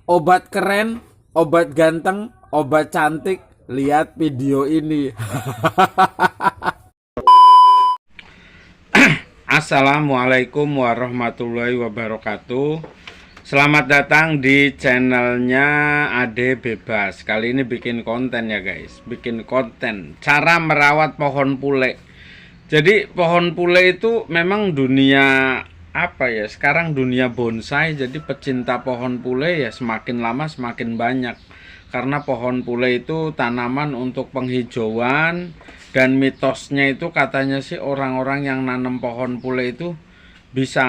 Obat keren, obat ganteng, obat cantik. Lihat video ini. Assalamualaikum warahmatullahi wabarakatuh. Selamat datang di channelnya Ade Bebas. Kali ini bikin konten ya guys. Bikin konten cara merawat pohon pule. Jadi pohon pule itu memang dunia sekarang dunia bonsai. Jadi pecinta pohon pule ya semakin lama semakin banyak. Karena pohon pule itu tanaman untuk penghijauan. Dan mitosnya itu katanya sih orang-orang yang nanam pohon pule itu bisa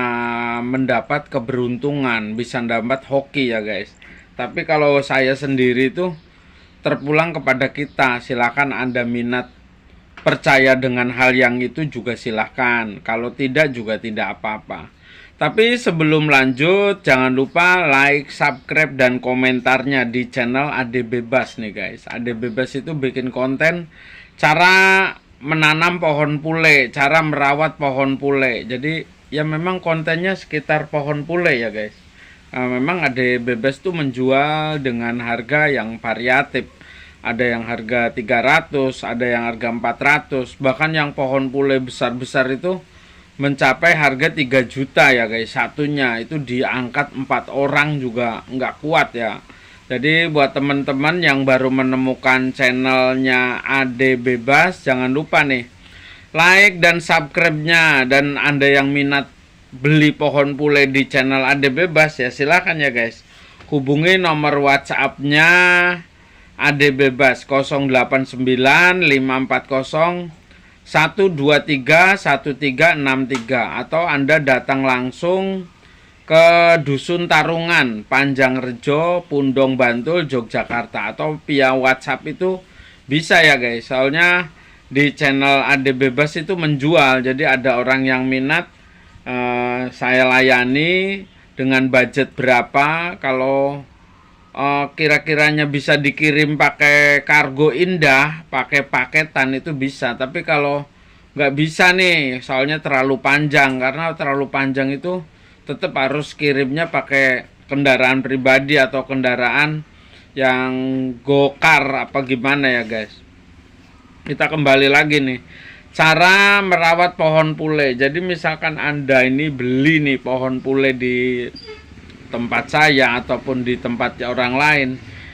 mendapat keberuntungan, bisa mendapat hoki ya guys. Tapi kalau saya sendiri itu terpulang kepada kita. Silakan Anda minat percaya dengan hal yang itu juga silahkan. Kalau tidak juga tidak apa-apa. Tapi sebelum lanjut, jangan lupa like, subscribe, dan komentarnya di channel Ade Bebas nih guys. Ade Bebas itu bikin konten cara menanam pohon pule, cara merawat pohon pule. Jadi ya memang kontennya sekitar pohon pule ya guys. Memang Ade Bebas tuh menjual dengan harga yang variatif. Ada yang harga 300, ada yang harga 400. Bahkan yang pohon pule besar-besar itu mencapai harga 3 juta ya guys. Satunya itu diangkat 4 orang juga nggak kuat ya. Jadi buat teman-teman yang baru menemukan channelnya Ade Bebas, jangan lupa nih like dan subscribe-nya. Dan Anda yang minat beli pohon pule di channel Ade Bebas ya silakan ya guys. Hubungi nomor WhatsApp-nya Ade Bebas 089 540 123 1363, atau Anda datang langsung ke Dusun Tarungan, Panjangrejo, Pundong, Bantul, Yogyakarta, atau via WhatsApp itu bisa ya guys. Soalnya di channel Ade Bebas itu menjual, jadi ada orang yang minat, saya layani dengan budget berapa. Kalau kira-kiranya bisa dikirim pakai kargo indah, pakai paketan itu bisa. Tapi kalau nggak bisa nih, soalnya terlalu panjang. Karena terlalu panjang itu tetap harus kirimnya pakai kendaraan pribadi atau kendaraan yang gokar apa gimana ya guys. Kita kembali lagi nih, cara merawat pohon pule. Jadi misalkan Anda ini beli nih pohon pule di tempat saya ataupun di tempat orang lain,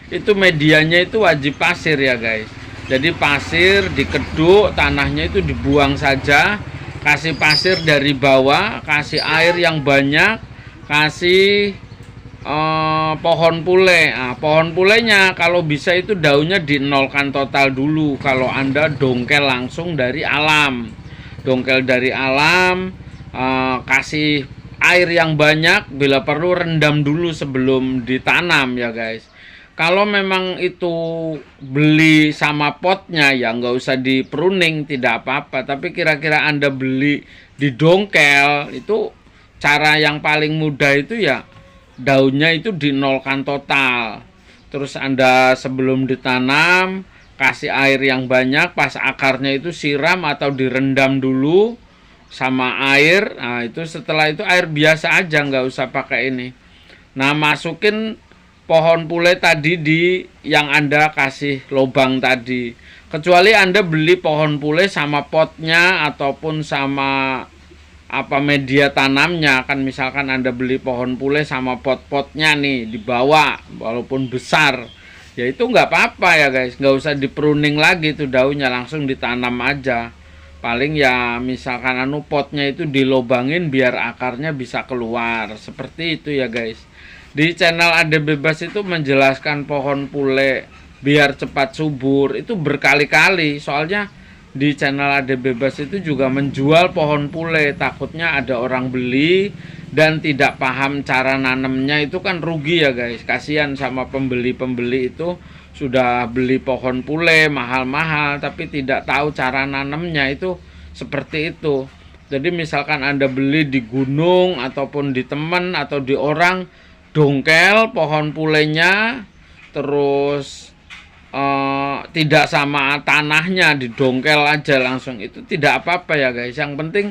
itu medianya itu wajib pasir ya guys. Jadi pasir dikeduk, tanahnya itu dibuang saja, kasih pasir dari bawah, kasih air yang banyak, kasih pohon pule. Nah, pohon pulenya kalau bisa itu daunnya dinolkan total dulu. Kalau Anda dongkel langsung dari alam, dongkel dari alam, kasih air yang banyak, bila perlu rendam dulu sebelum ditanam ya guys. Kalau memang itu beli sama potnya ya nggak usah di pruning, tidak apa-apa. Tapi kira-kira Anda beli di dongkel, itu cara yang paling mudah itu ya daunnya itu dinolkan total. Terus Anda sebelum ditanam kasih air yang banyak, pas akarnya itu siram atau direndam dulu sama air. Nah itu setelah itu air biasa aja, nggak usah pakai ini. Nah masukin pohon pule tadi di yang Anda kasih lubang tadi. Kecuali Anda beli pohon pule sama potnya ataupun sama media tanamnya. Kan misalkan Anda beli pohon pule sama pot-potnya nih dibawa walaupun besar, ya itu nggak apa-apa ya guys. Nggak usah di pruning lagi tuh daunnya, langsung ditanam aja. Paling ya misalkan potnya itu dilobangin biar akarnya bisa keluar. Seperti itu ya guys. Di channel Ade Bebas itu menjelaskan pohon pule biar cepat subur itu berkali-kali. Soalnya di channel Ade Bebas itu juga menjual pohon pule. Takutnya ada orang beli dan tidak paham cara nanamnya, itu kan rugi ya guys. Kasihan sama pembeli-pembeli itu sudah beli pohon pule mahal-mahal tapi tidak tahu cara nanamnya, itu seperti itu. Jadi misalkan Anda beli di gunung ataupun di teman atau di orang, dongkel pohon pulenya, terus tidak sama tanahnya, didongkel aja langsung, itu tidak apa-apa ya guys. Yang penting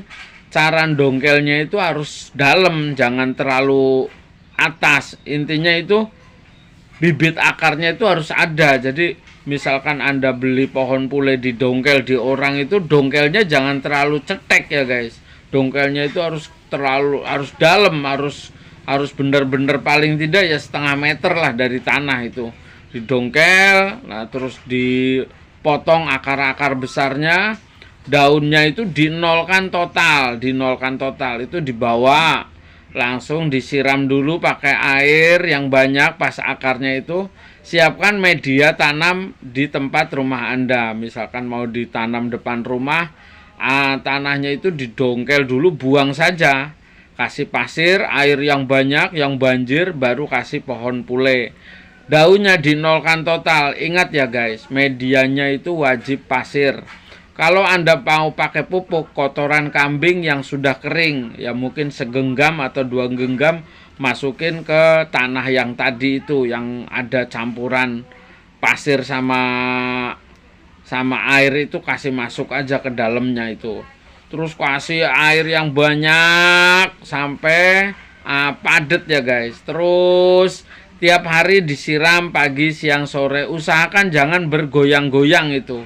cara dongkelnya itu harus dalam, jangan terlalu atas. Intinya itu bibit akarnya itu harus ada. Jadi misalkan Anda beli pohon pule di dongkel di orang itu, dongkelnya jangan terlalu cetek ya guys. Dongkelnya itu harus dalam, harus benar-benar paling tidak ya setengah meter lah dari tanah itu. Didongkel, nah terus dipotong akar-akar besarnya, daunnya itu dinolkan total, itu dibawa langsung disiram dulu pakai air yang banyak pas akarnya itu. Siapkan media tanam di tempat rumah Anda. Misalkan mau ditanam depan rumah, tanahnya itu didongkel dulu, buang saja. Kasih pasir, air yang banyak, yang banjir, baru kasih pohon pule. Daunnya dinolkan total. Ingat ya guys, medianya itu wajib pasir. Kalau Anda mau pakai pupuk, kotoran kambing yang sudah kering, ya mungkin segenggam atau 2 genggam, masukin ke tanah yang tadi itu, yang ada campuran pasir sama air itu, kasih masuk aja ke dalamnya itu. Terus kasih air yang banyak sampai padat ya guys. Terus tiap hari disiram pagi, siang, sore. Usahakan jangan bergoyang-goyang itu.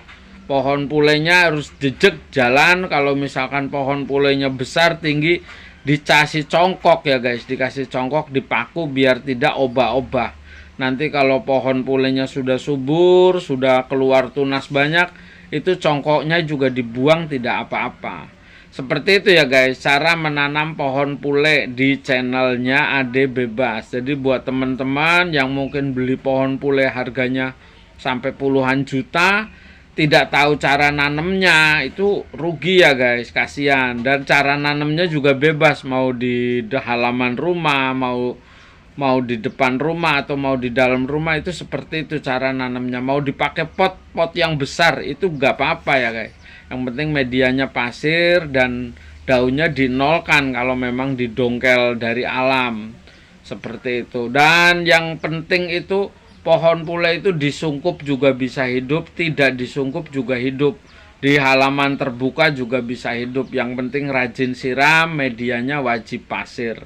Pohon pulenya harus jejek jalan. Kalau misalkan pohon pulenya besar tinggi, dikasih congkok ya guys, dikasih congkok, dipaku biar tidak obah-obah. Nanti kalau pohon pulenya sudah subur, sudah keluar tunas banyak, itu congkoknya juga dibuang, tidak apa-apa. Seperti itu ya guys, cara menanam pohon pule di channelnya Ade Bebas. Jadi buat teman-teman yang mungkin beli pohon pule harganya sampai puluhan juta, tidak tahu cara nanamnya, itu rugi ya guys, kasihan. Dan cara nanamnya juga bebas, mau di halaman rumah, mau di depan rumah atau mau di dalam rumah, itu seperti itu cara nanamnya. Mau dipakai pot yang besar itu gak apa-apa ya guys. Yang penting medianya pasir dan daunnya dinolkan kalau memang didongkel dari alam, seperti itu. Dan yang penting itu pohon pule itu disungkup juga bisa hidup, tidak disungkup juga hidup. Di halaman terbuka juga bisa hidup. Yang penting rajin siram, medianya wajib pasir.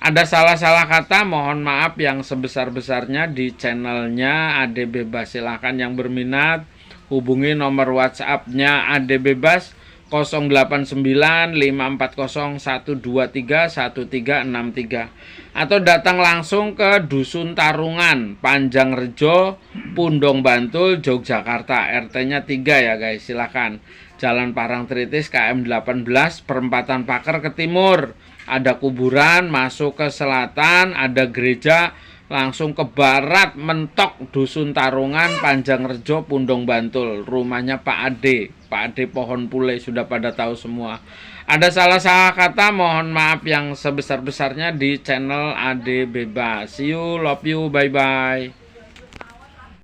Ada salah-salah kata, mohon maaf yang sebesar-besarnya di channelnya Ade Bebas. Silahkan yang berminat hubungi nomor WhatsApp-nya Ade Bebas 089540123163 atau datang langsung ke Dusun Tarungan, Panjangrejo, Pundong Bantul, Yogyakarta. RT-nya 3 ya guys. Silakan. Jalan Parangtritis KM 18, perempatan Paker ke timur. Ada kuburan, masuk ke selatan, ada gereja, langsung ke barat mentok Dusun Tarungan, Panjangrejo, Pundong Bantul. Rumahnya Pak Ade pohon pule, sudah pada tahu semua. Ada salah-salah kata, mohon maaf yang sebesar-besarnya di channel Ade Bebas. See you, love you, bye-bye.